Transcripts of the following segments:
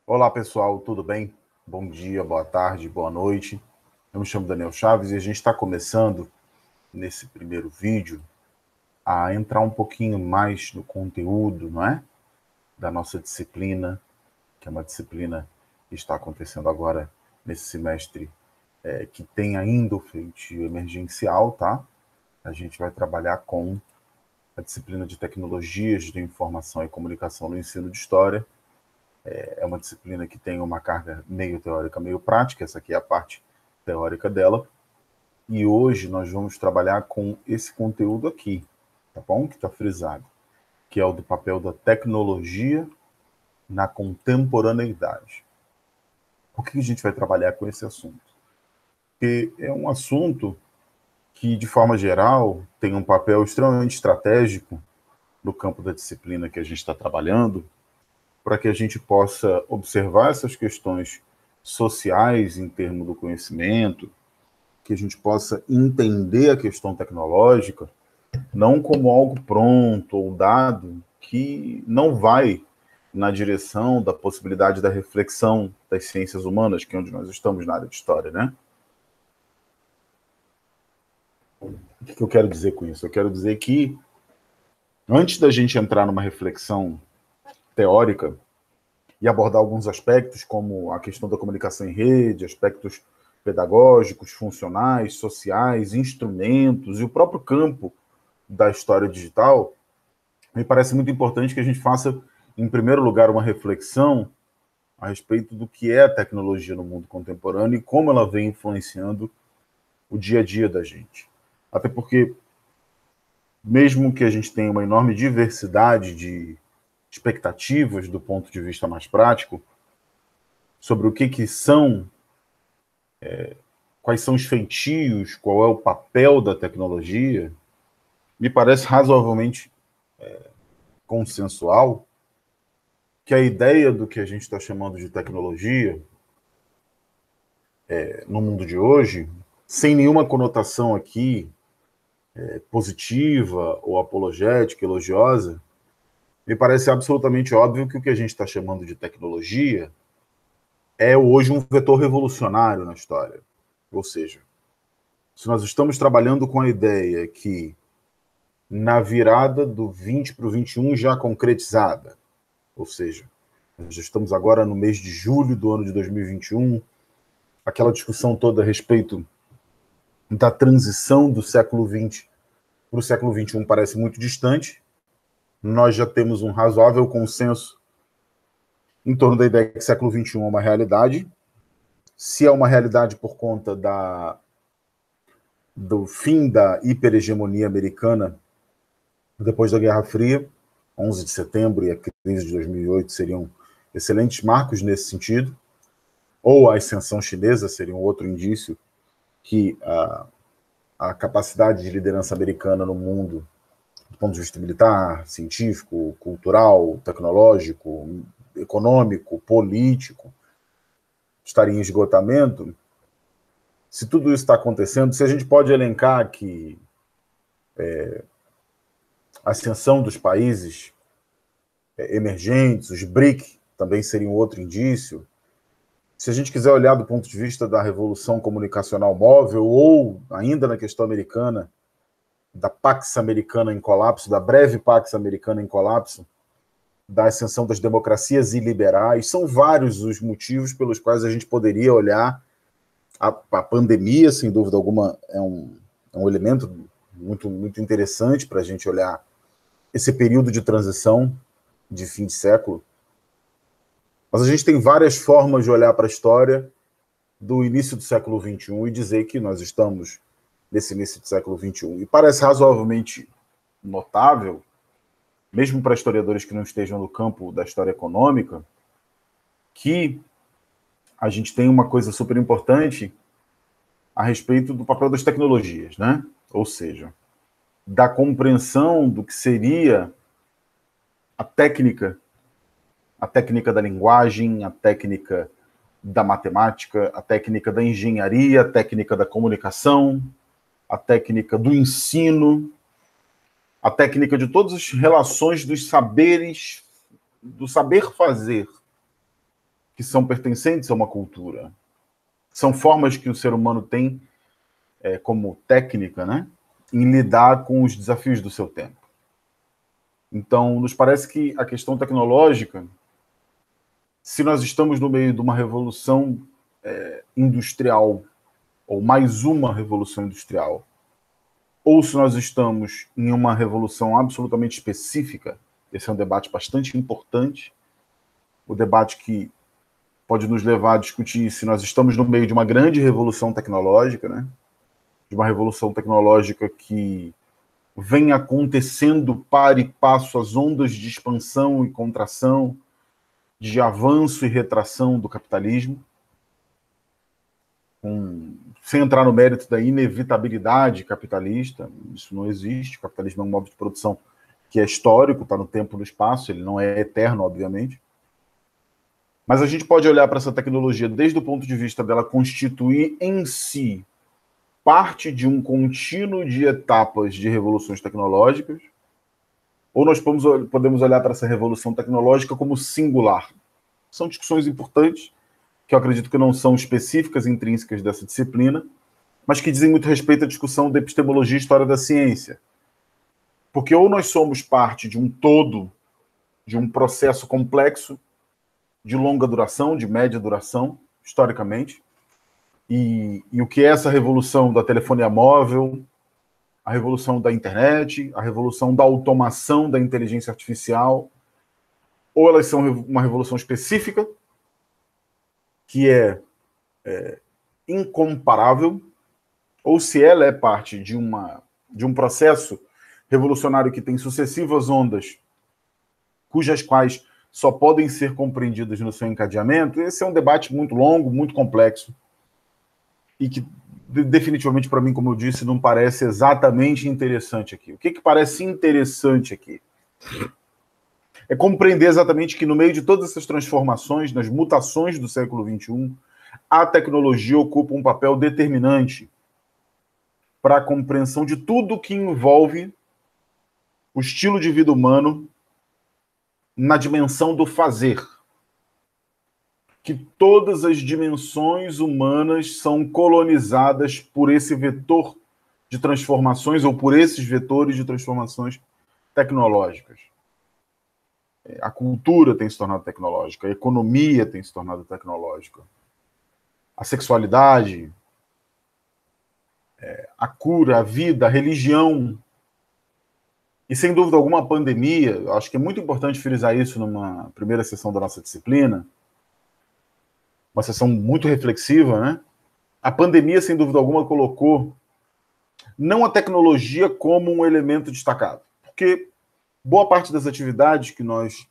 Olá, pessoal, tudo bem? Bom dia, boa tarde, boa noite. Eu me chamo Daniel Chaves e a gente está começando, nesse primeiro vídeo, a entrar um pouquinho mais no conteúdo, não é? Da nossa disciplina, que é uma disciplina que está acontecendo agora nesse semestre, que tem ainda o feitio emergencial, tá? A gente vai trabalhar com a disciplina de Tecnologias de Informação e Comunicação no ensino de História. É uma disciplina que tem uma carga meio teórica, meio prática, essa aqui é a parte teórica dela, e hoje nós vamos trabalhar com esse conteúdo aqui, tá bom? Que está frisado, que é o do papel da tecnologia na contemporaneidade. Por que a gente vai trabalhar com esse assunto? Porque é um assunto que, de forma geral, tem um papel extremamente estratégico no campo da disciplina que a gente está trabalhando, para que a gente possa observar essas questões sociais em termos do conhecimento, que a gente possa entender a questão tecnológica não como algo pronto ou dado que não vai na direção da possibilidade da reflexão das ciências humanas, que é onde nós estamos na área de história, né? O que eu quero dizer com isso? Eu quero dizer que antes da gente entrar numa reflexão teórica e abordar alguns aspectos, como a questão da comunicação em rede, aspectos pedagógicos, funcionais, sociais, instrumentos e o próprio campo da história digital, me parece muito importante que a gente faça, em primeiro lugar, uma reflexão a respeito do que é a tecnologia no mundo contemporâneo e como ela vem influenciando o dia a dia da gente. Até porque, mesmo que a gente tenha uma enorme diversidade de expectativas do ponto de vista mais prático, sobre o que são, quais são os feitios, qual é o papel da tecnologia, me parece razoavelmente consensual que a ideia do que a gente está chamando de tecnologia no mundo de hoje, sem nenhuma conotação aqui positiva ou apologética, elogiosa, me parece absolutamente óbvio que o que a gente está chamando de tecnologia é hoje um vetor revolucionário na história. Ou seja, se nós estamos trabalhando com a ideia que na virada do 20 para o 21 já concretizada, ou seja, nós já estamos agora no mês de julho do ano de 2021, aquela discussão toda a respeito da transição do século XX para o século XXI parece muito distante. Nós já temos um razoável consenso em torno da ideia que o século XXI é uma realidade. Se é uma realidade por conta do fim da hiperegemonia americana depois da Guerra Fria, 11 de setembro e a crise de 2008 seriam excelentes marcos nesse sentido, ou a ascensão chinesa seria um outro indício que a capacidade de liderança americana no mundo, do ponto de vista militar, científico, cultural, tecnológico, econômico, político, estaria em esgotamento. Se tudo isso está acontecendo, se a gente pode elencar que a ascensão dos países emergentes, os BRIC, também seria um outro indício. Se a gente quiser olhar do ponto de vista da revolução comunicacional móvel, ou ainda na questão americana, da Pax Americana em colapso, da breve Pax Americana em colapso, da ascensão das democracias iliberais, são vários os motivos pelos quais a gente poderia olhar a pandemia, sem dúvida alguma, é um elemento muito, muito interessante para a gente olhar esse período de transição de fim de século. Mas a gente tem várias formas de olhar para a história do início do século XXI e dizer que nós estamos nesse início do século XXI. E parece razoavelmente notável, mesmo para historiadores que não estejam no campo da história econômica, que a gente tem uma coisa super importante a respeito do papel das tecnologias, né? Ou seja, da compreensão do que seria a técnica da linguagem, a técnica da matemática, a técnica da engenharia, a técnica da comunicação, a técnica do ensino, a técnica de todas as relações dos saberes, do saber fazer que são pertencentes a uma cultura. São formas que o ser humano tem como técnica, né, em lidar com os desafios do seu tempo. Então, nos parece que a questão tecnológica, se nós estamos no meio de uma revolução industrial, ou mais uma revolução industrial, ou se nós estamos em uma revolução absolutamente específica, esse é um debate bastante importante, o debate que pode nos levar a discutir se nós estamos no meio de uma grande revolução tecnológica, né? De uma revolução tecnológica que vem acontecendo para e passo as ondas de expansão e contração, de avanço e retração do capitalismo, sem entrar no mérito da inevitabilidade capitalista. Isso não existe. O capitalismo é um modo de produção que é histórico, está no tempo e no espaço, ele não é eterno, obviamente. Mas a gente pode olhar para essa tecnologia desde o ponto de vista dela constituir em si parte de um contínuo de etapas de revoluções tecnológicas, ou nós podemos olhar para essa revolução tecnológica como singular. São discussões importantes, que eu acredito que não são específicas, intrínsecas dessa disciplina, mas que dizem muito respeito à discussão da epistemologia e história da ciência. Porque ou nós somos parte de um todo, de um processo complexo, de longa duração, de média duração, historicamente, e o que é essa revolução da telefonia móvel, a revolução da internet, a revolução da automação da inteligência artificial, ou elas são uma revolução específica, que é incomparável, ou se ela é parte de um processo revolucionário que tem sucessivas ondas, cujas quais só podem ser compreendidas no seu encadeamento. Esse é um debate muito longo, muito complexo, e que definitivamente, para mim, como eu disse, não parece exatamente interessante aqui. O que parece interessante aqui é compreender exatamente que no meio de todas essas transformações, nas mutações do século XXI, a tecnologia ocupa um papel determinante para a compreensão de tudo que envolve o estilo de vida humano na dimensão do fazer. Que todas as dimensões humanas são colonizadas por esse vetor de transformações ou por esses vetores de transformações tecnológicas. A cultura tem se tornado tecnológica, a economia tem se tornado tecnológica, a sexualidade, a cura, a vida, a religião. E, sem dúvida alguma, a pandemia, acho que é muito importante frisar isso numa primeira sessão da nossa disciplina, uma sessão muito reflexiva, né? A pandemia, sem dúvida alguma, colocou não a tecnologia como um elemento destacado, porque boa parte das atividades que nós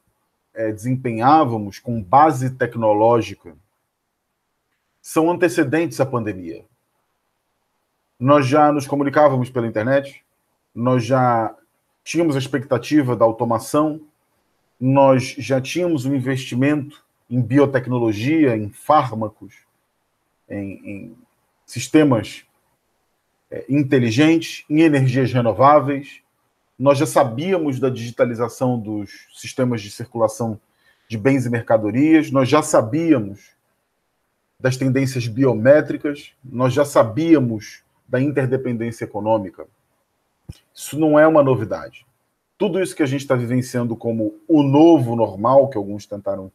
desempenhávamos com base tecnológica são antecedentes à pandemia. Nós já nos comunicávamos pela internet, nós já tínhamos a expectativa da automação, nós já tínhamos um investimento em biotecnologia, em fármacos, em sistemas inteligentes, em energias renováveis. Nós já sabíamos da digitalização dos sistemas de circulação de bens e mercadorias, nós já sabíamos das tendências biométricas, nós já sabíamos da interdependência econômica. Isso não é uma novidade. Tudo isso que a gente está vivenciando como o novo normal, que alguns tentaram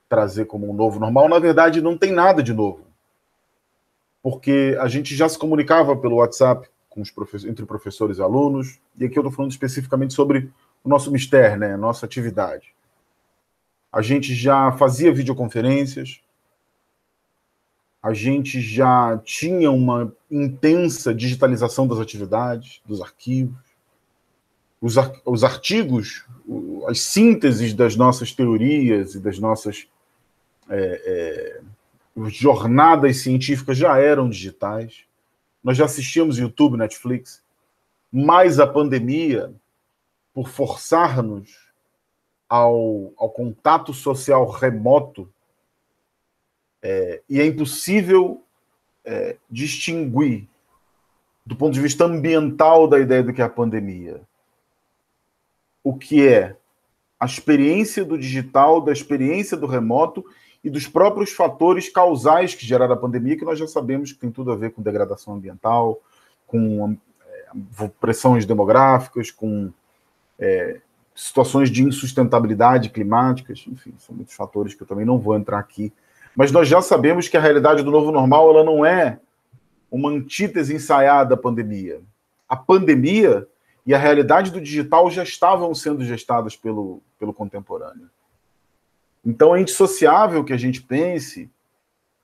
trazer como um novo normal, na verdade não tem nada de novo. Porque a gente já se comunicava pelo WhatsApp com entre professores e alunos, e aqui eu estou falando especificamente sobre o nosso mistério, né, a nossa atividade. A gente já fazia videoconferências, a gente já tinha uma intensa digitalização das atividades, dos arquivos, os artigos, as sínteses das nossas teorias e das nossas jornadas científicas já eram digitais. Nós já assistíamos YouTube, Netflix, mas a pandemia, por forçar-nos ao contato social remoto, e é impossível distinguir, do ponto de vista ambiental, da ideia do que é a pandemia, o que é a experiência do digital, da experiência do remoto, e dos próprios fatores causais que geraram a pandemia, que nós já sabemos que tem tudo a ver com degradação ambiental, com pressões demográficas, com situações de insustentabilidade climáticas, enfim, são muitos fatores que eu também não vou entrar aqui. Mas nós já sabemos que a realidade do novo normal ela não é uma antítese ensaiada à pandemia. A pandemia e a realidade do digital já estavam sendo gestadas pelo contemporâneo. Então é indissociável que a gente pense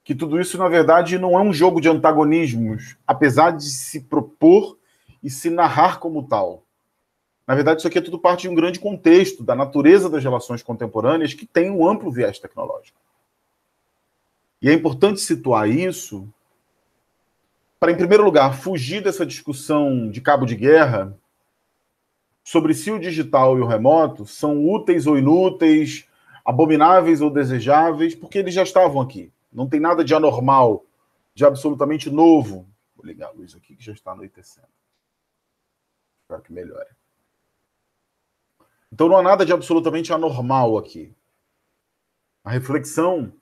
que tudo isso, na verdade, não é um jogo de antagonismos, apesar de se propor e se narrar como tal. Na verdade, isso aqui é tudo parte de um grande contexto da natureza das relações contemporâneas que tem um amplo viés tecnológico. E é importante situar isso para, em primeiro lugar, fugir dessa discussão de cabo de guerra sobre se o digital e o remoto são úteis ou inúteis, abomináveis ou desejáveis, porque eles já estavam aqui. Não tem nada de anormal, de absolutamente novo. Vou ligar a luz aqui que já está anoitecendo. Espero que melhore. Então não há nada de absolutamente anormal aqui. A reflexão,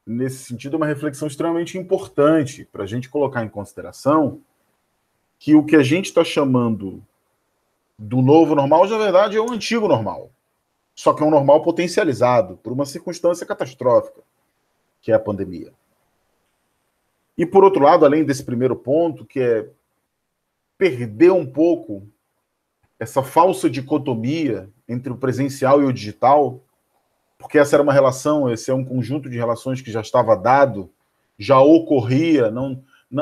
nesse sentido, é uma reflexão extremamente importante para a gente colocar em consideração que o que a gente está chamando do novo normal, na verdade, é um antigo normal. Só que é um normal potencializado por uma circunstância catastrófica, que é a pandemia. E, por outro lado, além desse primeiro ponto, que é perder um pouco essa falsa dicotomia entre o presencial e o digital, porque essa era uma relação, esse é um conjunto de relações que já estava dado, já ocorria,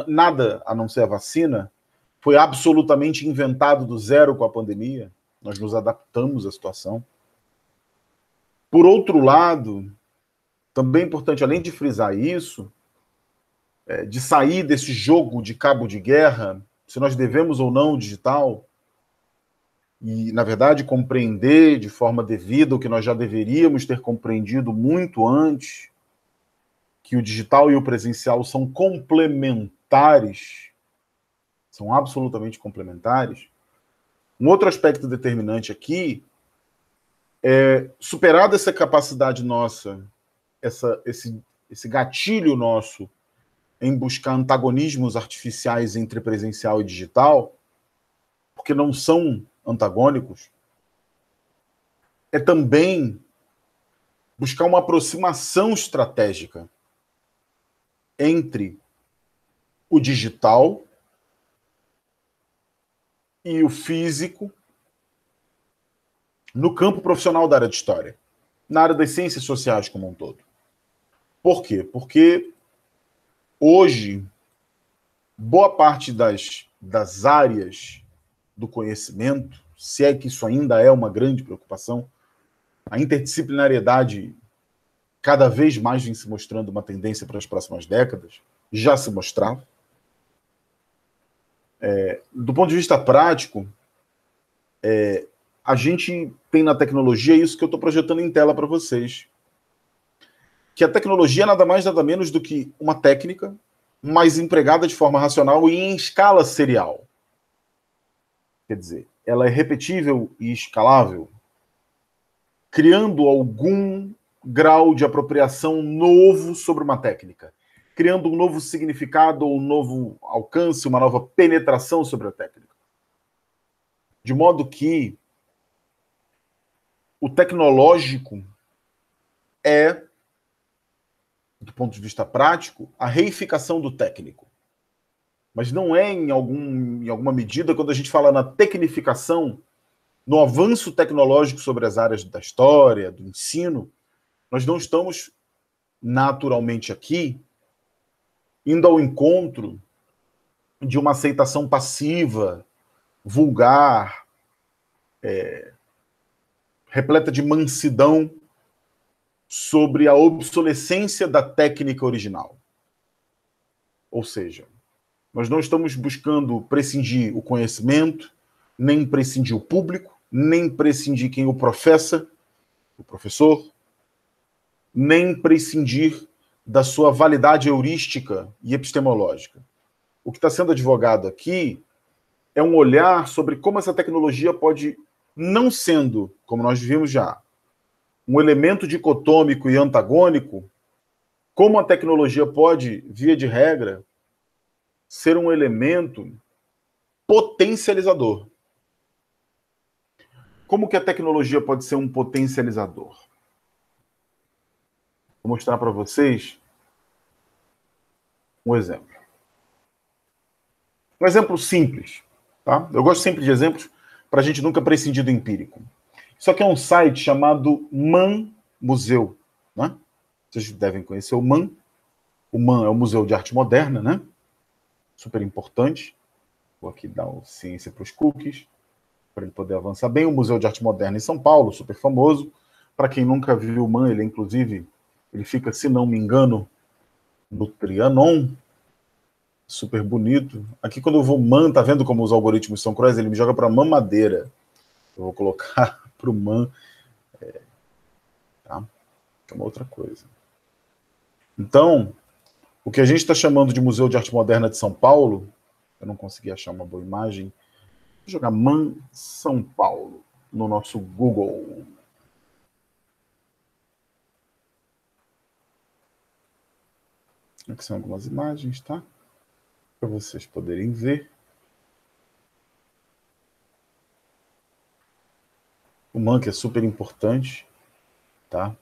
nada a não ser a vacina, foi absolutamente inventado do zero com a pandemia, nós nos adaptamos à situação. Por outro lado, também é importante, além de frisar isso, de sair desse jogo de cabo de guerra, se nós devemos ou não o digital, e, na verdade, compreender de forma devida o que nós já deveríamos ter compreendido muito antes, que o digital e o presencial são complementares, são absolutamente complementares. Um outro aspecto determinante aqui é, superada essa capacidade nossa, esse gatilho nosso em buscar antagonismos artificiais entre presencial e digital, porque não são antagônicos, é também buscar uma aproximação estratégica entre o digital e o físico no campo profissional da área de história, na área das ciências sociais como um todo. Por quê? Porque hoje, boa parte das áreas do conhecimento, se é que isso ainda é uma grande preocupação, a interdisciplinariedade cada vez mais vem se mostrando uma tendência para as próximas décadas, já se mostrava. Do ponto de vista prático, a gente tem na tecnologia isso que eu estou projetando em tela para vocês, que a tecnologia é nada mais, nada menos do que uma técnica, mas empregada de forma racional e em escala serial. Quer dizer, ela é repetível e escalável, criando algum grau de apropriação novo sobre uma técnica, criando um novo significado, um novo alcance, uma nova penetração sobre a técnica. De modo que o tecnológico é, do ponto de vista prático, a reificação do técnico. Mas não é, em alguma medida, quando a gente fala na tecnificação, no avanço tecnológico sobre as áreas da história, do ensino, nós não estamos naturalmente aqui indo ao encontro de uma aceitação passiva, vulgar, repleta de mansidão sobre a obsolescência da técnica original. Ou seja, nós não estamos buscando prescindir o conhecimento, nem prescindir o público, nem prescindir quem o professa, o professor, nem prescindir da sua validade heurística e epistemológica. O que está sendo advogado aqui é um olhar sobre como essa tecnologia pode, não sendo, como nós vimos já, um elemento dicotômico e antagônico, como a tecnologia pode, via de regra, ser um elemento potencializador. Como que a tecnologia pode ser um potencializador? Vou mostrar para vocês um exemplo. Um exemplo simples, tá? Eu gosto sempre de exemplos para a gente nunca prescindir do empírico. Isso aqui é um site chamado Man Museu, né? Vocês devem conhecer o Man. O Man é o Museu de Arte Moderna, né? Super importante. Vou aqui dar o ciência para os cookies, para ele poder avançar bem. O Museu de Arte Moderna em São Paulo, super famoso. Para quem nunca viu o Man, ele inclusive, ele fica, se não me engano, no Trianon. Super bonito. Aqui quando eu vou Man, tá vendo como os algoritmos são cruéis? Ele me joga para mamadeira. Eu vou colocar para o Man. Tá? É uma outra coisa. Então, o que a gente está chamando de Museu de Arte Moderna de São Paulo, eu não consegui achar uma boa imagem, vou jogar Man São Paulo no nosso Google. Aqui são algumas imagens, tá? Para vocês poderem ver. O Man, que é super importante, tá?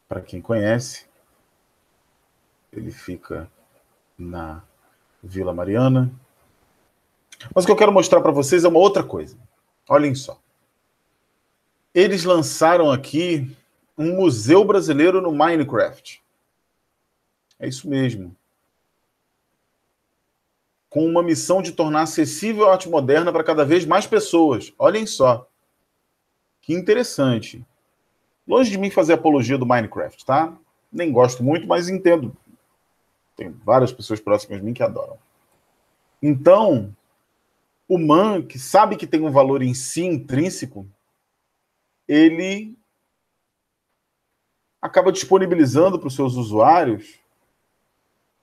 Para quem conhece, ele fica na Vila Mariana. Mas o que eu quero mostrar para vocês é uma outra coisa. Olhem só. Eles lançaram aqui um museu brasileiro no Minecraft. É isso mesmo. Com uma missão de tornar acessível a arte moderna para cada vez mais pessoas. Olhem só. Que interessante. Longe de mim fazer apologia do Minecraft, tá? Nem gosto muito, mas entendo. Tem várias pessoas próximas de mim que adoram. Então, o Man, que sabe que tem um valor em si intrínseco, ele acaba disponibilizando para os seus usuários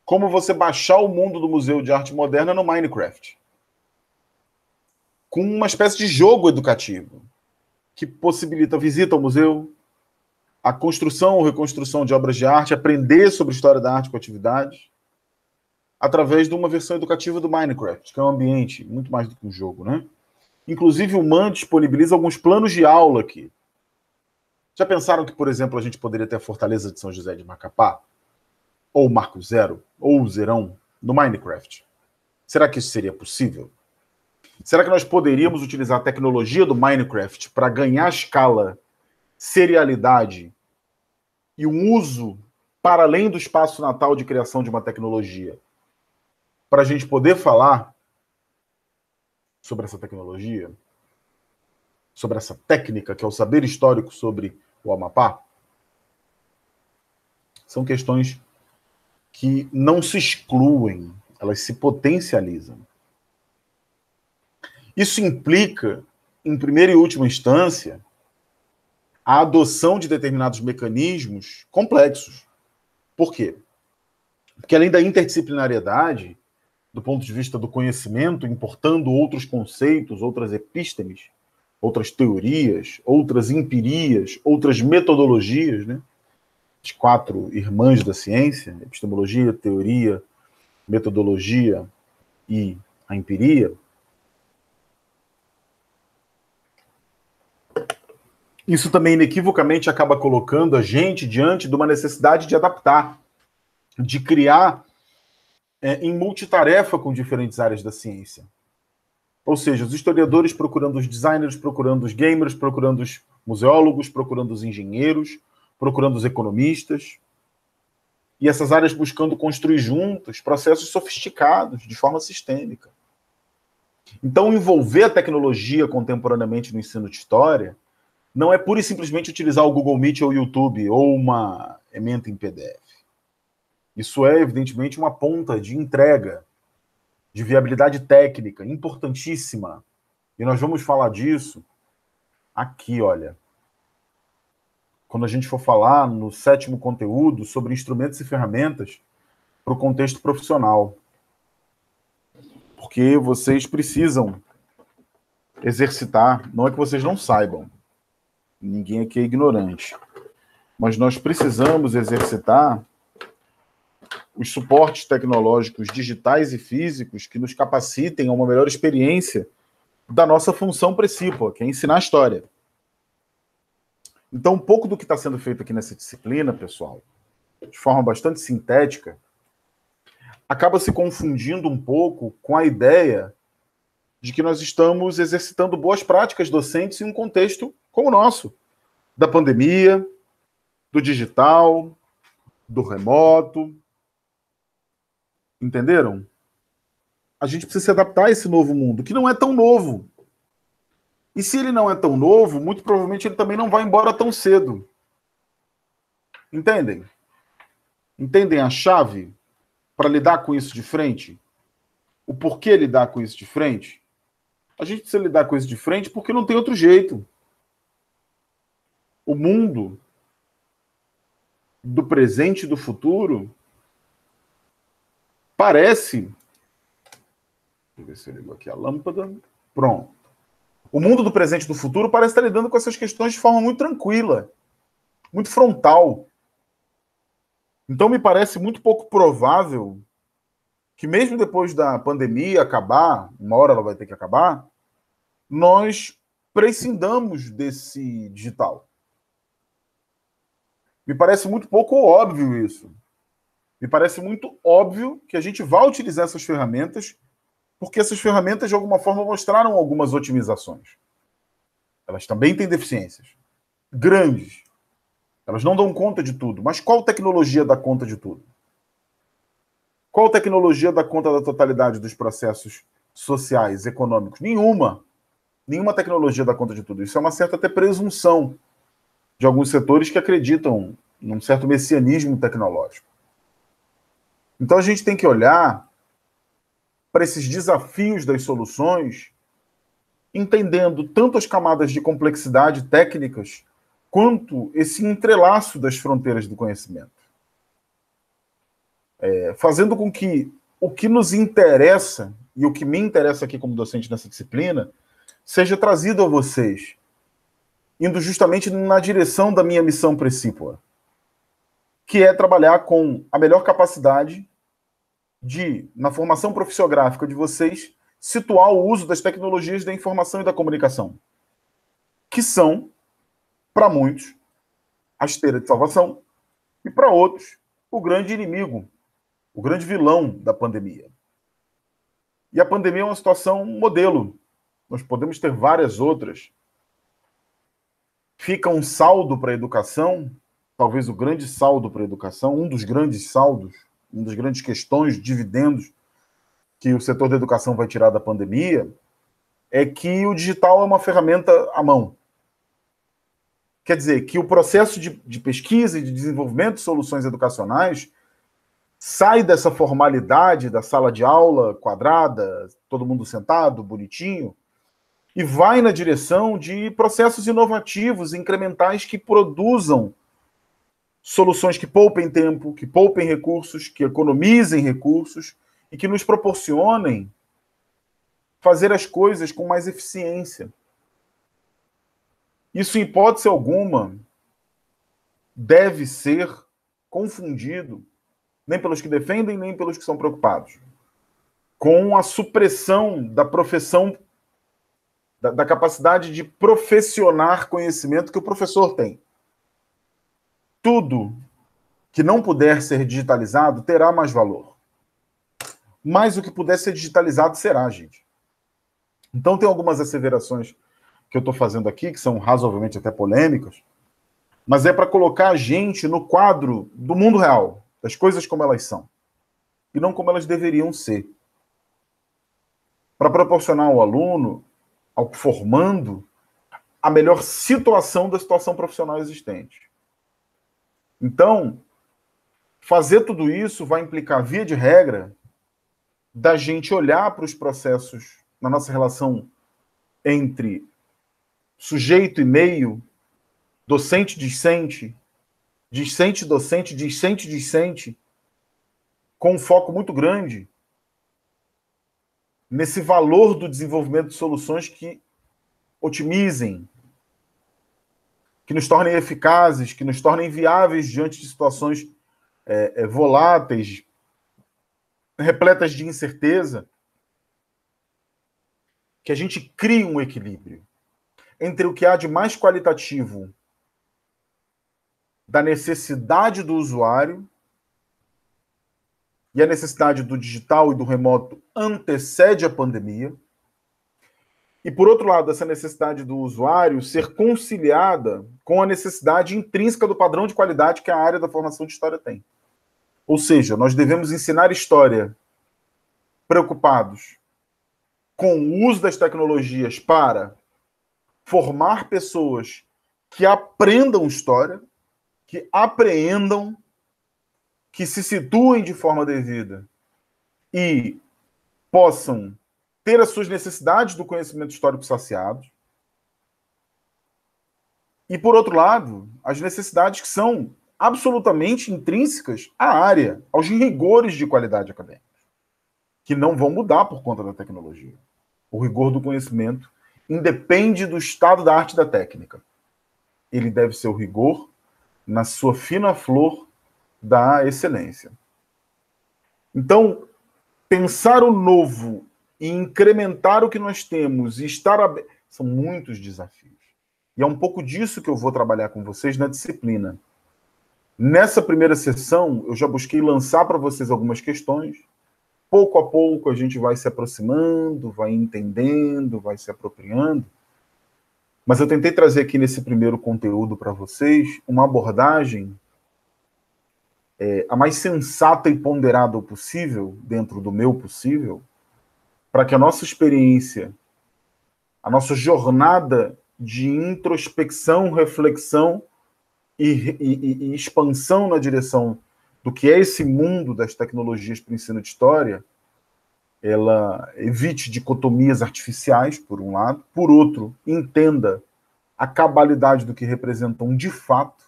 como você baixar o mundo do Museu de Arte Moderna no Minecraft. Com uma espécie de jogo educativo, que possibilita a visita ao museu, a construção ou reconstrução de obras de arte, aprender sobre a história da arte com atividades, através de uma versão educativa do Minecraft, que é um ambiente muito mais do que um jogo, né? Inclusive, o Man disponibiliza alguns planos de aula aqui. Já pensaram que, por exemplo, a gente poderia ter a Fortaleza de São José de Macapá? Ou Marco Zero? Ou o Zerão? No Minecraft? Será que isso seria possível? Será que nós poderíamos utilizar a tecnologia do Minecraft para ganhar escala, serialidade e um uso para além do espaço natal de criação de uma tecnologia, para a gente poder falar sobre essa tecnologia, sobre essa técnica, que é o saber histórico sobre o Amapá? São questões que não se excluem, elas se potencializam. Isso implica, em primeira e última instância, a adoção de determinados mecanismos complexos. Por quê? Porque além da interdisciplinariedade, do ponto de vista do conhecimento, importando outros conceitos, outras epístemes, outras teorias, outras empirias, outras metodologias, né? As 4 irmãs da ciência, epistemologia, teoria, metodologia e a empiria. Isso também inequivocamente acaba colocando a gente diante de uma necessidade de adaptar, de criar em multitarefa com diferentes áreas da ciência. Ou seja, os historiadores procurando os designers, procurando os gamers, procurando os museólogos, procurando os engenheiros, procurando os economistas. E essas áreas buscando construir juntos processos sofisticados, de forma sistêmica. Então, envolver a tecnologia contemporaneamente no ensino de história não é pura e simplesmente utilizar o Google Meet ou o YouTube ou uma ementa em PDF. Isso é, evidentemente, uma ponta de entrega, de viabilidade técnica, importantíssima. E nós vamos falar disso aqui, olha. Quando a gente for falar no 7º conteúdo sobre instrumentos e ferramentas para o contexto profissional. Porque vocês precisam exercitar, não é que vocês não saibam, Ninguém aqui é ignorante. Mas nós precisamos exercitar os suportes tecnológicos digitais e físicos que nos capacitem a uma melhor experiência da nossa função principal, que é ensinar a história. Então, um pouco do que está sendo feito aqui nessa disciplina, pessoal, de forma bastante sintética, acaba se confundindo um pouco com a ideia de que nós estamos exercitando boas práticas docentes em um contexto como o nosso, da pandemia, do digital, do remoto. Entenderam? A gente precisa se adaptar a esse novo mundo, que não é tão novo. E se ele não é tão novo, muito provavelmente ele também não vai embora tão cedo. Entendem? Entendem a chave para lidar com isso de frente? O porquê lidar com isso de frente? A gente precisa lidar com isso de frente porque não tem outro jeito. O mundo do presente e do futuro parece... Deixa eu ver se eu ligo aqui a lâmpada. Pronto. O mundo do presente e do futuro parece estar lidando com essas questões de forma muito tranquila, muito frontal. Então me parece muito pouco provável que mesmo depois da pandemia acabar, uma hora ela vai ter que acabar, nós prescindamos desse digital. Me parece muito pouco óbvio isso. Me parece muito óbvio que a gente vai utilizar essas ferramentas, porque essas ferramentas, de alguma forma, mostraram algumas otimizações. Elas também têm deficiências grandes. Elas não dão conta de tudo. Mas qual tecnologia dá conta de tudo? Qual tecnologia dá conta da totalidade dos processos sociais, econômicos? Nenhuma. Nenhuma tecnologia dá conta de tudo. Isso é uma certa até presunção de alguns setores que acreditam num certo messianismo tecnológico. Então a gente tem que olhar para esses desafios das soluções, entendendo tanto as camadas de complexidade técnicas, quanto esse entrelaço das fronteiras do conhecimento. Fazendo com que o que nos interessa, e o que me interessa aqui como docente nessa disciplina, seja trazido a vocês, indo justamente na direção da minha missão principal, que é trabalhar com a melhor capacidade de, na formação profissiográfica de vocês, situar o uso das tecnologias da informação e da comunicação, que são, para muitos, a esteira de salvação, e para outros, o grande inimigo, o grande vilão da pandemia. E a pandemia é uma situação modelo. Nós podemos ter várias outras. Fica um saldo para a educação, talvez o grande saldo para a educação, um dos grandes saldos, uma das grandes questões, dividendos, que o setor da educação vai tirar da pandemia, é que o digital é uma ferramenta à mão. Quer dizer, que o processo de pesquisa e de desenvolvimento de soluções educacionais sai dessa formalidade da sala de aula quadrada, todo mundo sentado, bonitinho, e vai na direção de processos inovativos, incrementais, que produzam soluções que poupem tempo, que poupem recursos, que economizem recursos e que nos proporcionem fazer as coisas com mais eficiência. Isso, em hipótese alguma, deve ser confundido, nem pelos que defendem, nem pelos que são preocupados, com a supressão da profissão, da capacidade de professionar conhecimento que o professor tem. Tudo que não puder ser digitalizado terá mais valor. Mas o que puder ser digitalizado será, gente. Então tem algumas asseverações que eu estou fazendo aqui, que são razoavelmente até polêmicas, mas é para colocar a gente no quadro do mundo real, das coisas como elas são, e não como elas deveriam ser. Para proporcionar ao aluno, ao formando, a melhor situação da situação profissional existente. Então, fazer tudo isso vai implicar, via de regra, da gente olhar para os processos na nossa relação entre sujeito e meio, docente-discente, discente-docente, discente-discente, com um foco muito grande nesse valor do desenvolvimento de soluções que otimizem, que nos tornem eficazes, que nos tornem viáveis diante de situações voláteis, repletas de incerteza, que a gente crie um equilíbrio entre o que há de mais qualitativo da necessidade do usuário, e a necessidade do digital e do remoto antecede a pandemia, e, por outro lado, essa necessidade do usuário ser conciliada com a necessidade intrínseca do padrão de qualidade que a área da formação de história tem. Ou seja, nós devemos ensinar história preocupados com o uso das tecnologias para formar pessoas que aprendam história, que apreendam, que se situem de forma devida e possam ter as suas necessidades do conhecimento histórico saciados. E, por outro lado, as necessidades que são absolutamente intrínsecas à área, aos rigores de qualidade acadêmica, que não vão mudar por conta da tecnologia. O rigor do conhecimento independe do estado da arte e da técnica. Ele deve ser o rigor na sua fina flor da excelência. Então, pensar o novo e incrementar o que nós temos e estar aberto, são muitos desafios. E é um pouco disso que eu vou trabalhar com vocês na disciplina. Nessa primeira sessão, eu já busquei lançar para vocês algumas questões. Pouco a pouco a gente vai se aproximando, vai entendendo, vai se apropriando. Mas eu tentei trazer aqui nesse primeiro conteúdo para vocês uma abordagem a mais sensata e ponderada possível, dentro do meu possível, para que a nossa experiência, a nossa jornada de introspecção, reflexão e expansão na direção do que é esse mundo das tecnologias para o ensino de história, ela evite dicotomias artificiais, por um lado, por outro, entenda a cabalidade do que representam de fato,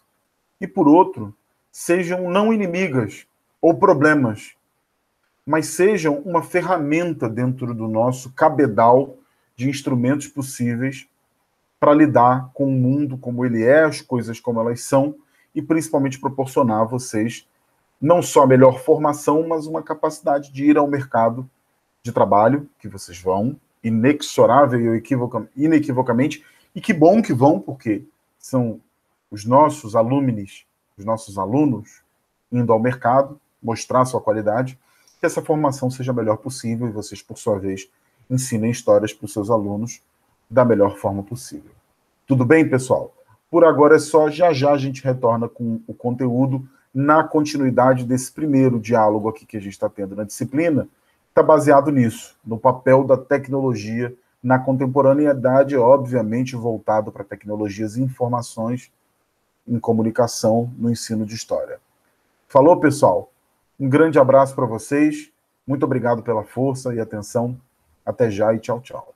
e por outro, sejam não inimigas ou problemas, mas sejam uma ferramenta dentro do nosso cabedal de instrumentos possíveis para lidar com o mundo como ele é, as coisas como elas são, e principalmente proporcionar a vocês não só a melhor formação, mas uma capacidade de ir ao mercado de trabalho, que vocês vão, inexorável e inequivocamente, e que bom que vão, porque são os nossos alumnos, os nossos alunos, indo ao mercado, mostrar sua qualidade, que essa formação seja a melhor possível e vocês, por sua vez, ensinem histórias para os seus alunos da melhor forma possível. Tudo bem, pessoal? Por agora é só, já já a gente retorna com o conteúdo na continuidade desse primeiro diálogo aqui que a gente está tendo na disciplina, está baseado nisso, no papel da tecnologia na contemporaneidade, obviamente voltado para tecnologias e informações em comunicação no ensino de história. Falou, pessoal? Um grande abraço para vocês, muito obrigado pela força e atenção, até já e tchau, tchau.